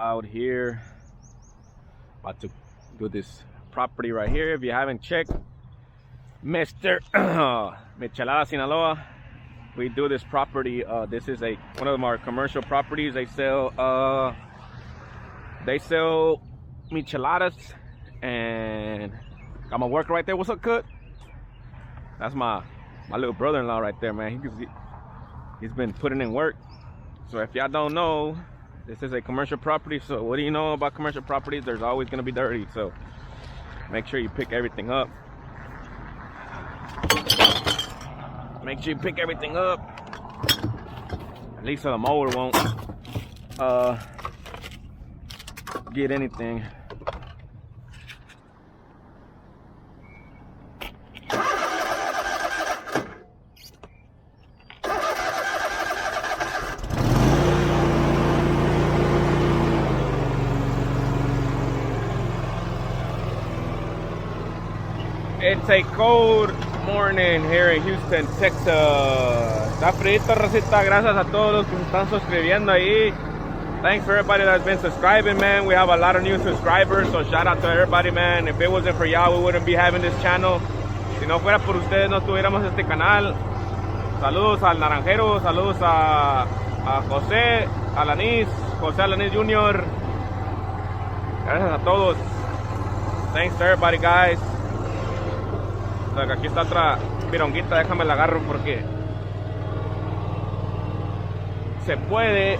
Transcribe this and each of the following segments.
out here, about to do this property right here. If you haven't checked, Mr. Michelada, Sinaloa, we do this property. This is one of our commercial properties. They sell micheladas, and got my worker right there. What's up, Cut? That's my little brother-in-law right there, man. He's been putting in work. So if y'all don't know, this is a commercial property. So what do you know about commercial properties? There's always gonna be dirty. So make sure you pick everything up. Make sure you pick everything up. At least so the mower won't get anything. It's a cold morning here in Houston, Texas. Está frito, racita. Gracias a todos los que se están suscribiendo ahí. Thanks for everybody that's been subscribing, man. We have a lot of new subscribers, so shout out to everybody, man. If it wasn't for y'all, we wouldn't be having this channel. Si no fuera por ustedes, no tuviéramos este canal. Saludos al Naranjero, saludos a José Alanis, José Alanis Jr. Gracias a todos. Thanks to everybody, guys. Aquí está otra pironguita, déjame la agarro porque se puede.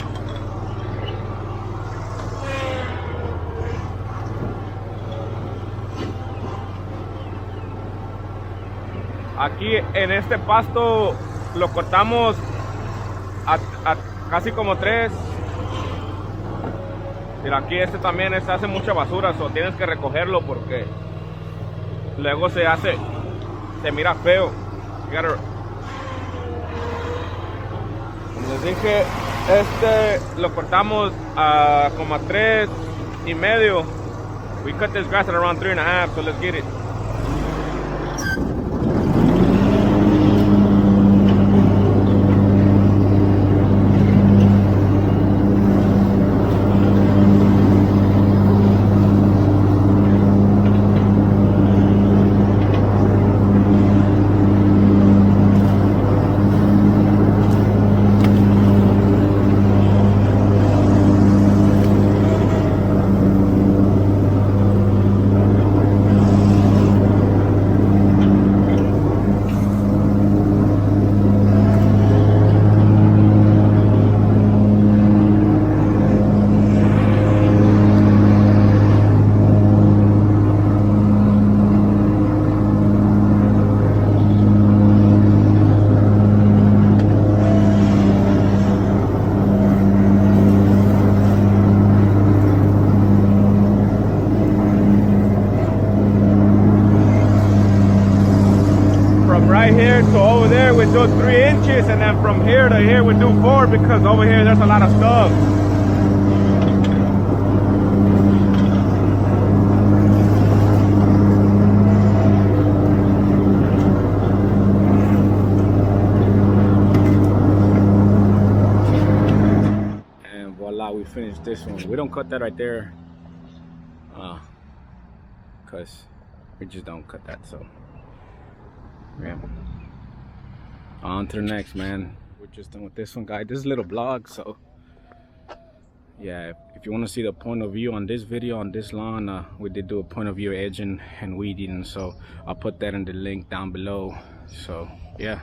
Aquí en este pasto lo cortamos a casi como 3. Mira, aquí también se hace mucha basura, so tienes que recogerlo porque luego se mira feo. Como les dije, lo cortamos a como a 3.5. We cut this grass at around 3.5, so let's get it. Right here to over there we do 3 inches, and then from here to here we do 4 because over here there's a lot of stuff. And voila, we finished this one. We don't cut that right there because we just don't cut that, so yeah. On to the next, man. We're just done with this one, guys. This is a little vlog, so yeah, if you want to see the point of view on this video on this lawn, we did do a point of view edging and weeding, so I'll put that in the link down below. So yeah.